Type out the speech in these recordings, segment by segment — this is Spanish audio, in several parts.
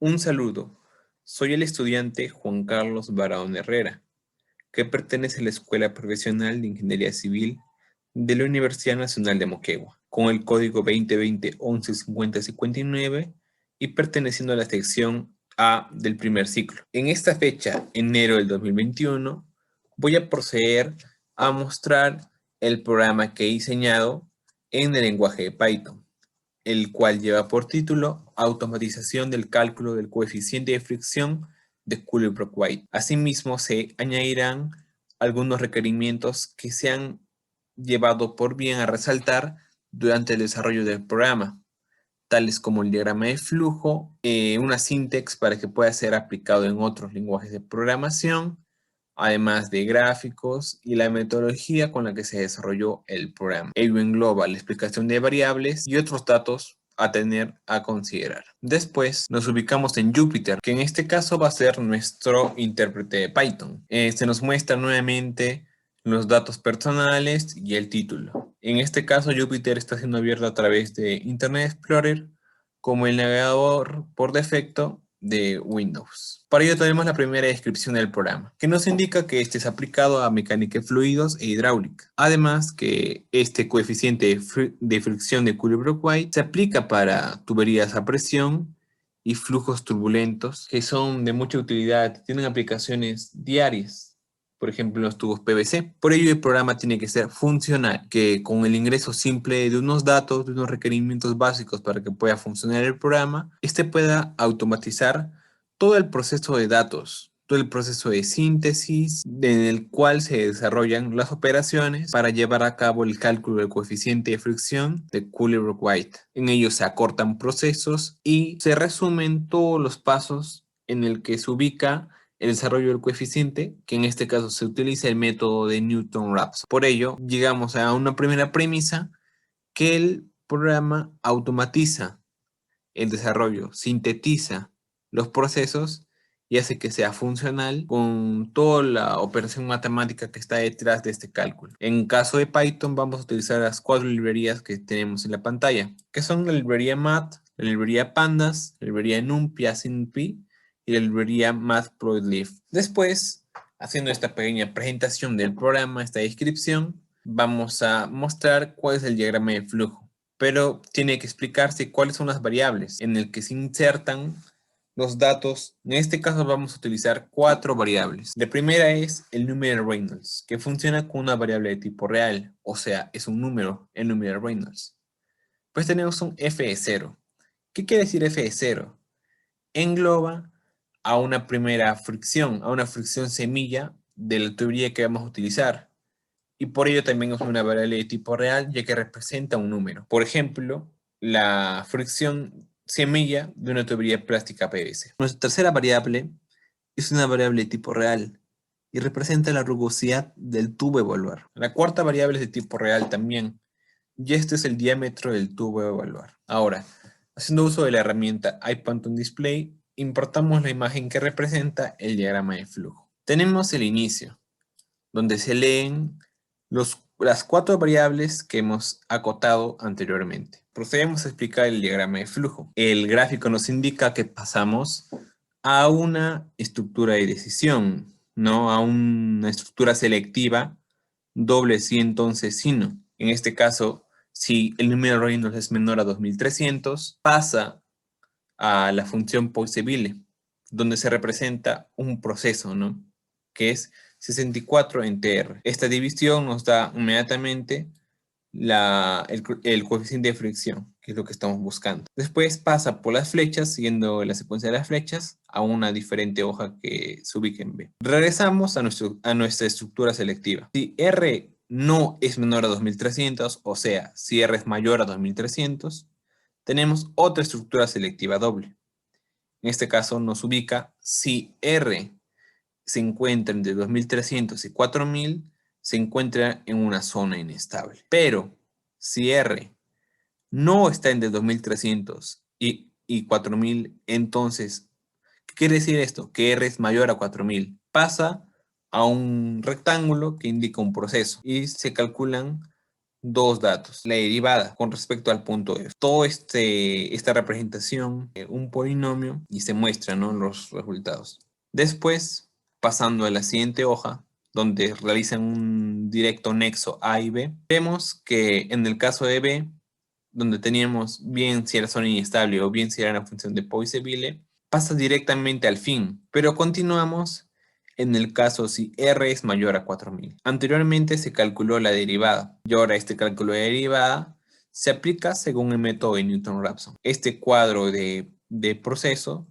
Un saludo. Soy el estudiante Juan Carlos Barahona Herrera, que pertenece a la Escuela Profesional de Ingeniería Civil de la Universidad Nacional de Moquegua, con el código 2020-115059 y perteneciendo a la sección A del primer ciclo. En esta fecha, enero del 2021, voy a proceder a mostrar el programa que he diseñado en el lenguaje de Python, el cual lleva por título Automatización del cálculo del coeficiente de fricción de Cooley-Brooke-White. Asimismo, se añadirán algunos requerimientos que se han llevado por bien a resaltar durante el desarrollo del programa, tales como el diagrama de flujo, una sintax para que pueda ser aplicado en otros lenguajes de programación, además de gráficos y la metodología con la que se desarrolló el programa. Ello engloba la explicación de variables y otros datos a tener a considerar. Después nos ubicamos en Jupyter, que en este caso va a ser nuestro intérprete de Python. Se nos muestra nuevamente los datos personales y el título. En este caso Jupyter está siendo abierto a través de Internet Explorer como el navegador por defecto de Windows. Para ello tenemos la primera descripción del programa, que nos indica que este es aplicado a mecánica de fluidos e hidráulica. Además que este coeficiente de fricción de Cooley-Brooke-White se aplica para tuberías a presión y flujos turbulentos, que son de mucha utilidad, tienen aplicaciones diarias. Por ejemplo, los tubos PVC. Por ello, el programa tiene que ser funcional, que con el ingreso simple de unos datos, de unos requerimientos básicos para que pueda funcionar el programa, este pueda automatizar todo el proceso de datos, todo el proceso de síntesis en el cual se desarrollan las operaciones para llevar a cabo el cálculo del coeficiente de fricción de Cooley-Brooke-White. En ello se acortan procesos y se resumen todos los pasos en el que se ubica el desarrollo del coeficiente, que en este caso se utiliza el método de Newton-Raphson. Por ello, llegamos a una primera premisa, que el programa automatiza el desarrollo, sintetiza los procesos y hace que sea funcional con toda la operación matemática que está detrás de este cálculo. En caso de Python vamos a utilizar las 4 librerías que tenemos en la pantalla, que son la librería Math, la librería Pandas, la librería NumPy, AsyNumPy y la librería Matplotlib. Después, haciendo esta pequeña presentación del programa, esta descripción, vamos a mostrar cuál es el diagrama de flujo. Pero tiene que explicarse cuáles son las variables en el que se insertan los datos. En este caso vamos a utilizar 4 variables. La primera es el número de Reynolds, que funciona con una variable de tipo real, o sea, es un número, el número de Reynolds. Pues tenemos un f de 0. ¿Qué quiere decir f de 0? Engloba a una primera fricción, a una fricción semilla de la tubería que vamos a utilizar. Y por ello también es una variable de tipo real, ya que representa un número. Por ejemplo, la fricción semilla de una tubería plástica PVC. Nuestra tercera variable es una variable de tipo real y representa la rugosidad del tubo a evaluar. La cuarta variable es de tipo real también, y este es el diámetro del tubo a evaluar. Ahora, haciendo uso de la herramienta IPython Display, importamos la imagen que representa el diagrama de flujo. Tenemos el inicio, donde se leen las 4 variables que hemos acotado anteriormente. Procedemos a explicar el diagrama de flujo. El gráfico nos indica que pasamos a una estructura de decisión, ¿no? A una estructura selectiva doble sí, entonces sí, no. En este caso, si el número de Reynolds es menor a 2300, pasa a la función possible, donde se representa un proceso, ¿no? Que es 64 en TR. Esta división nos da inmediatamente el coeficiente de fricción, que es lo que estamos buscando. Después pasa por las flechas, siguiendo la secuencia de las flechas, a una diferente hoja que se ubica en B. Regresamos a nuestra estructura selectiva. Si R no es menor a 2300, o sea, si R es mayor a 2300, tenemos otra estructura selectiva doble. En este caso nos ubica si R se encuentra entre 2300 y 4000, se encuentra en una zona inestable. Pero si R no está entre 2300 y 4000, entonces, ¿qué quiere decir esto? Que R es mayor a 4000. Pasa a un rectángulo que indica un proceso y se calculan dos datos, la derivada con respecto al punto f. Todo esta representación, un polinomio, y se muestran, ¿no?, los resultados. Después, pasando a la siguiente hoja, donde realizan un directo nexo A y B, vemos que en el caso de B, donde teníamos bien si era zona inestable o bien si era una función de Poiseuille, pasa directamente al fin, pero continuamos en el caso si R es mayor a 4000. Anteriormente se calculó la derivada y ahora este cálculo de derivada se aplica según el método de Newton-Raphson. Este cuadro de proceso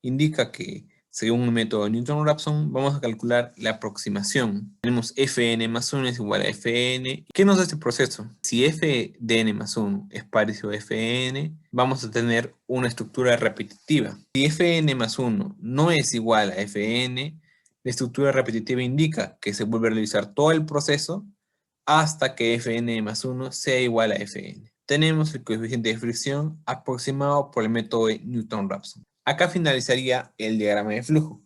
indica que según el método de Newton-Raphson vamos a calcular la aproximación. Tenemos Fn más 1 es igual a Fn. ¿Qué nos da este proceso? Si f de n más 1 es parecido a Fn, vamos a tener una estructura repetitiva. Si Fn más 1 no es igual a Fn, la estructura repetitiva indica que se vuelve a realizar todo el proceso hasta que Fn más 1 sea igual a Fn. Tenemos el coeficiente de fricción aproximado por el método de Newton-Raphson. Acá finalizaría el diagrama de flujo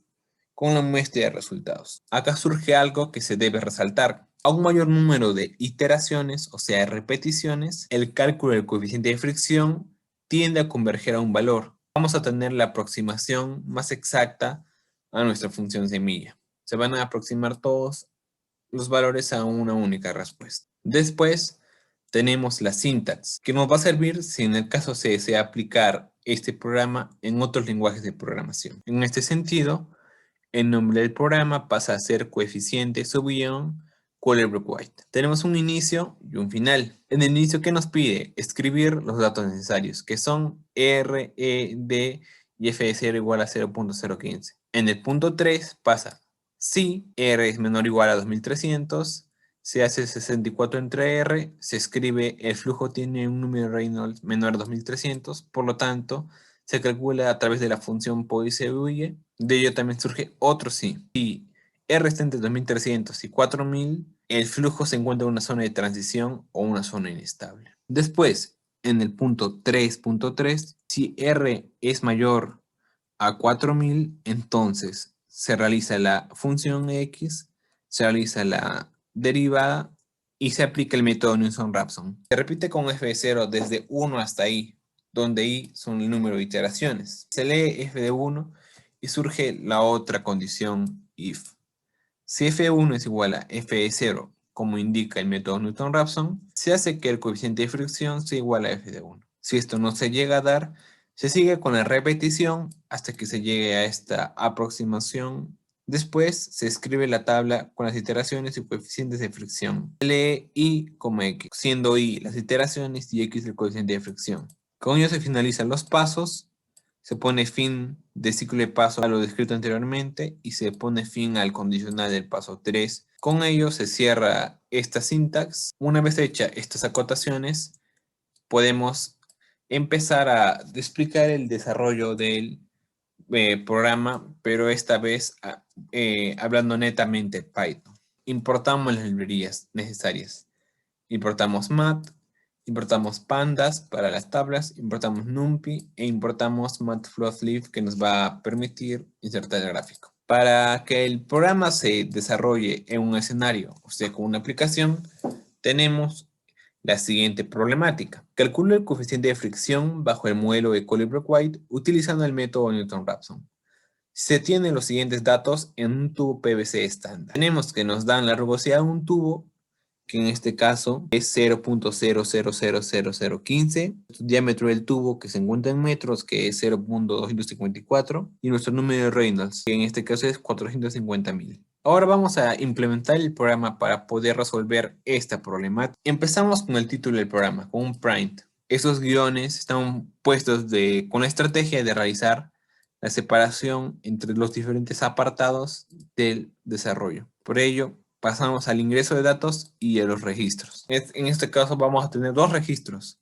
con la muestra de resultados. Acá surge algo que se debe resaltar. A un mayor número de iteraciones, o sea, repeticiones, el cálculo del coeficiente de fricción tiende a converger a un valor. Vamos a tener la aproximación más exacta a nuestra función semilla. Se van a aproximar todos los valores a una única respuesta. Después tenemos la sintaxis, que nos va a servir si en el caso se desea aplicar este programa en otros lenguajes de programación. En este sentido, el nombre del programa pasa a ser coeficiente subguión Colebrook-White. Tenemos un inicio y un final. En el inicio, ¿qué nos pide? Escribir los datos necesarios, que son R, E, D y F de 0 igual a 0.015. En el punto 3 pasa si R es menor o igual a 2300, se hace 64 entre R, se escribe el flujo tiene un número de Reynolds menor a 2300, por lo tanto, se calcula a través de la función Poiseuille. De ello también surge otro sí. Si R está entre 2300 y 4000, el flujo se encuentra en una zona de transición o una zona inestable. Después, en el punto 3.3, si R es mayor a 4000, entonces se realiza la función x, se realiza la derivada y se aplica el método Newton-Raphson. Se repite con f de 0 desde 1 hasta i, donde i son el número de iteraciones. Se lee f de 1 y surge la otra condición if. Si f1 es igual a f de 0, como indica el método Newton-Raphson, se hace que el coeficiente de fricción sea igual a f de 1. Si esto no se llega a dar, se sigue con la repetición hasta que se llegue a esta aproximación. Después se escribe la tabla con las iteraciones y coeficientes de fricción. Se lee i como x, siendo i las iteraciones y x el coeficiente de fricción. Con ello se finalizan los pasos, se pone fin de ciclo de paso a lo descrito anteriormente y se pone fin al condicional del paso 3. Con ello se cierra esta sintaxis. Una vez hechas estas acotaciones, podemos empezar a explicar el desarrollo del programa, pero esta vez hablando netamente Python. Importamos las librerías necesarias. Importamos math, importamos pandas para las tablas, importamos numpy e importamos matplotlib que nos va a permitir insertar el gráfico. Para que el programa se desarrolle en un escenario, o sea, con una aplicación, tenemos la siguiente problemática. Calcula el coeficiente de fricción bajo el modelo de Colebrook-White utilizando el método Newton-Raphson. Se tienen los siguientes datos en un tubo PVC estándar. Tenemos que nos dan la rugosidad de un tubo, que en este caso es 0.000015, el diámetro del tubo que se encuentra en metros, que es 0.254, y nuestro número de Reynolds, que en este caso es 450.000. Ahora vamos a implementar el programa para poder resolver esta problemática. Empezamos con el título del programa, con un print. Esos guiones están puestos con la estrategia de realizar la separación entre los diferentes apartados del desarrollo. Por ello, pasamos al ingreso de datos y a los registros. En este caso vamos a tener dos registros.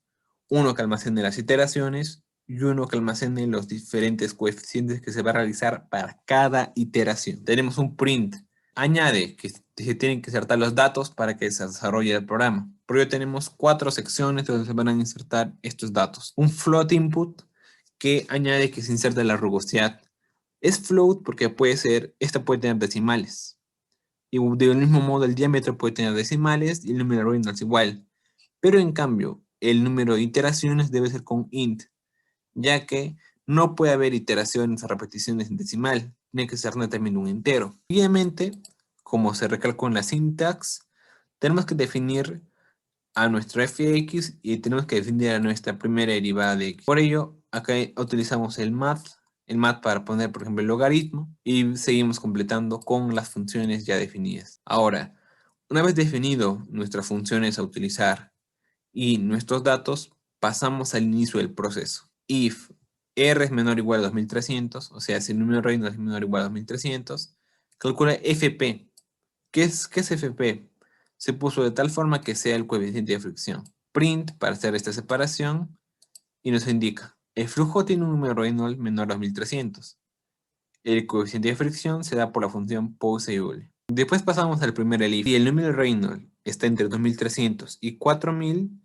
Uno que almacene las iteraciones y uno que almacene los diferentes coeficientes que se va a realizar para cada iteración. Tenemos un print. Añade que se tienen que insertar los datos para que se desarrolle el programa. Por ello tenemos 4 secciones donde se van a insertar estos datos. Un float input que añade que se inserte la rugosidad. Es float porque esta puede tener decimales. Y del mismo modo el diámetro puede tener decimales y el número de Reynolds igual. Pero en cambio, el número de iteraciones debe ser con int, ya que no puede haber iteraciones o repeticiones en decimal, tiene que ser netamente un entero. Obviamente, como se recalcó en la sintax, tenemos que definir a nuestro f(x) y tenemos que definir a nuestra primera derivada de x. Por ello, acá utilizamos el math para poner, por ejemplo, el logaritmo y seguimos completando con las funciones ya definidas. Ahora, una vez definido nuestras funciones a utilizar y nuestros datos, pasamos al inicio del proceso. If r es menor o igual a 2300, o sea, si el número reino es menor o igual a 2300, calcula fp. ¿Qué es fp? Se puso de tal forma que sea el coeficiente de fricción. Print para hacer esta separación y nos indica, el flujo tiene un número Reynolds menor a 2300. El coeficiente de fricción se da por la función Poiseuille. Después pasamos al primer elif. Si el número Reynolds está entre 2300 y 4000,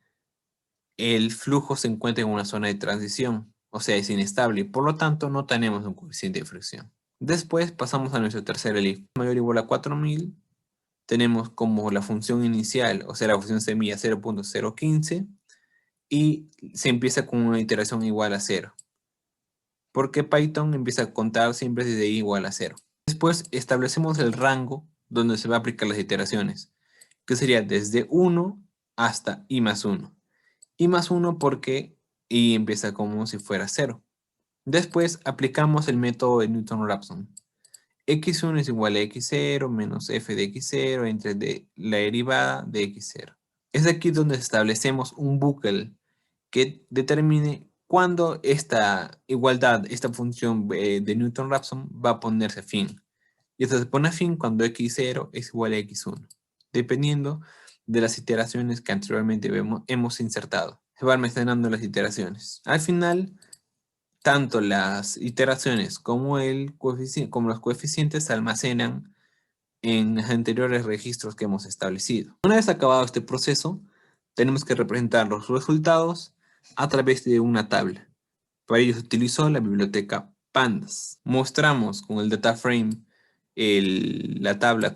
el flujo se encuentra en una zona de transición, o sea, es inestable, y por lo tanto no tenemos un coeficiente de fricción. Después pasamos a nuestro tercer elif. Mayor o igual a 4000, tenemos como la función inicial, o sea, la función semilla 0.015, y se empieza con una iteración igual a 0, porque Python empieza a contar siempre desde i igual a 0. Después establecemos el rango donde se va a aplicar las iteraciones, que sería desde 1 hasta i más 1. I más 1 porque i empieza como si fuera 0. Después aplicamos el método de Newton-Raphson. x1 es igual a x0 menos f de x0 entre la derivada de x0. Es aquí donde establecemos un bucle que determine cuándo esta igualdad, esta función de Newton-Raphson va a ponerse fin. Y esto se pone a fin cuando x0 es igual a x1, dependiendo de las iteraciones que anteriormente hemos insertado. Se van almacenando las iteraciones. Al final, tanto las iteraciones como los coeficientes se almacenan en los anteriores registros que hemos establecido. Una vez acabado este proceso, tenemos que representar los resultados a través de una tabla. Para ello se utilizó la biblioteca Pandas. Mostramos con el data frame la tabla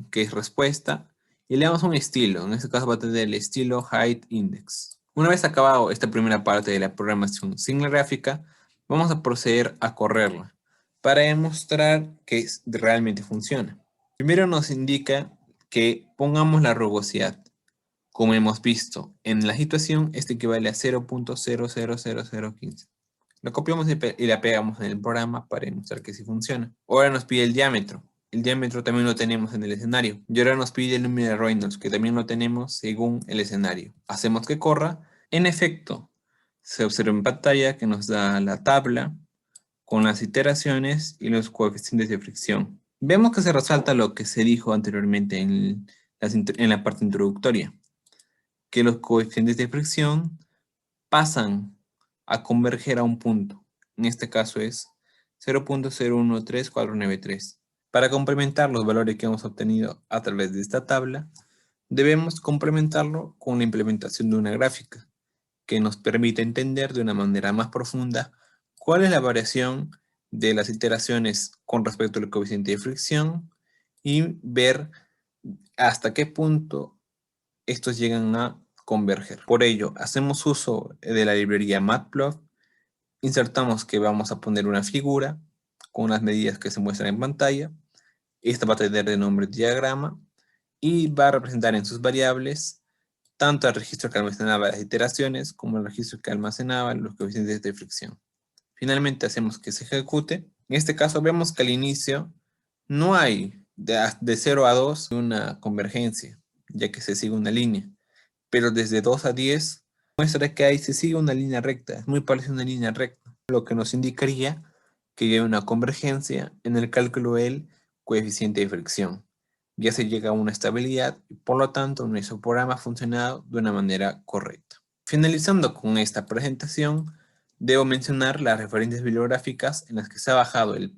que es respuesta y le damos un estilo. En este caso va a tener el estilo height index. Una vez acabado esta primera parte de la programación gráfica, vamos a proceder a correrla para demostrar que realmente funciona. Primero nos indica que pongamos la rugosidad. Como hemos visto en la situación, esto equivale a 0.000015. Lo copiamos y la pegamos en el programa para demostrar que sí funciona. Ahora nos pide el diámetro. El diámetro también lo tenemos en el escenario. Y ahora nos pide el número de Reynolds, que también lo tenemos según el escenario. Hacemos que corra. En efecto, se observa en pantalla que nos da la tabla con las iteraciones y los coeficientes de fricción. Vemos que se resalta lo que se dijo anteriormente en la parte introductoria, que los coeficientes de fricción pasan a converger a un punto. En este caso es 0.013493. Para complementar los valores que hemos obtenido a través de esta tabla, debemos complementarlo con la implementación de una gráfica que nos permite entender de una manera más profunda cuál es la variación de las iteraciones con respecto al coeficiente de fricción y ver hasta qué punto estos llegan a converger. Por ello, hacemos uso de la librería Matplotlib, insertamos que vamos a poner una figura con las medidas que se muestran en pantalla. Esta va a tener de nombre diagrama y va a representar en sus variables tanto el registro que almacenaba las iteraciones como el registro que almacenaba los coeficientes de fricción. Finalmente hacemos que se ejecute. En este caso vemos que al inicio no hay de 0 a 2 una convergencia, ya que se sigue una línea. Pero desde 2 a 10 muestra que ahí se sigue una línea recta, es muy parecida a una línea recta, lo que nos indicaría que hay una convergencia en el cálculo del coeficiente de fricción. Ya se llega a una estabilidad y por lo tanto nuestro programa ha funcionado de una manera correcta. Finalizando con esta presentación, debo mencionar las referencias bibliográficas en las que se ha bajado el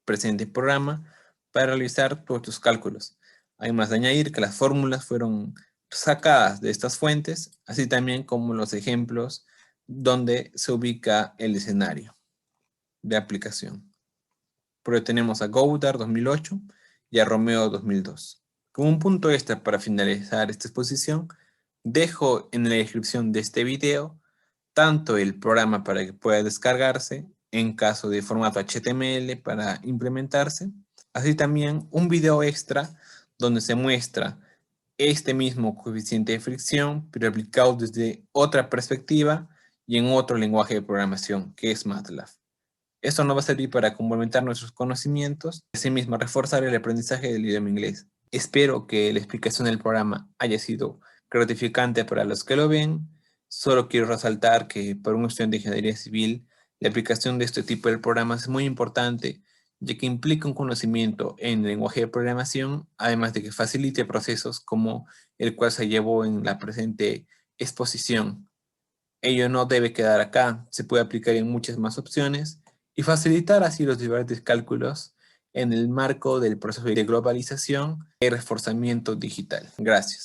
presente programa para realizar todos estos cálculos. Hay más de añadir que las fórmulas fueron sacadas de estas fuentes, así también como los ejemplos donde se ubica el escenario de aplicación. Por ahí tenemos a Godard 2008 y a Romeo 2002. Como un punto extra para finalizar esta exposición, Dejo en la descripción de este video tanto el programa para que pueda descargarse en caso de formato HTML para implementarse, así también un video extra donde se muestra este mismo coeficiente de fricción, pero aplicado desde otra perspectiva y en otro lenguaje de programación, que es MATLAB. Esto nos va a servir para complementar nuestros conocimientos y asimismo reforzar el aprendizaje del idioma inglés. Espero que la explicación del programa haya sido gratificante para los que lo ven. Solo quiero resaltar que para un estudiante de ingeniería civil, la aplicación de este tipo de programas es muy importante, ya que implica un conocimiento en el lenguaje de programación, además de que facilite procesos como el cual se llevó en la presente exposición. Ello no debe quedar acá, se puede aplicar en muchas más opciones y facilitar así los diferentes cálculos en el marco del proceso de globalización y reforzamiento digital. Gracias.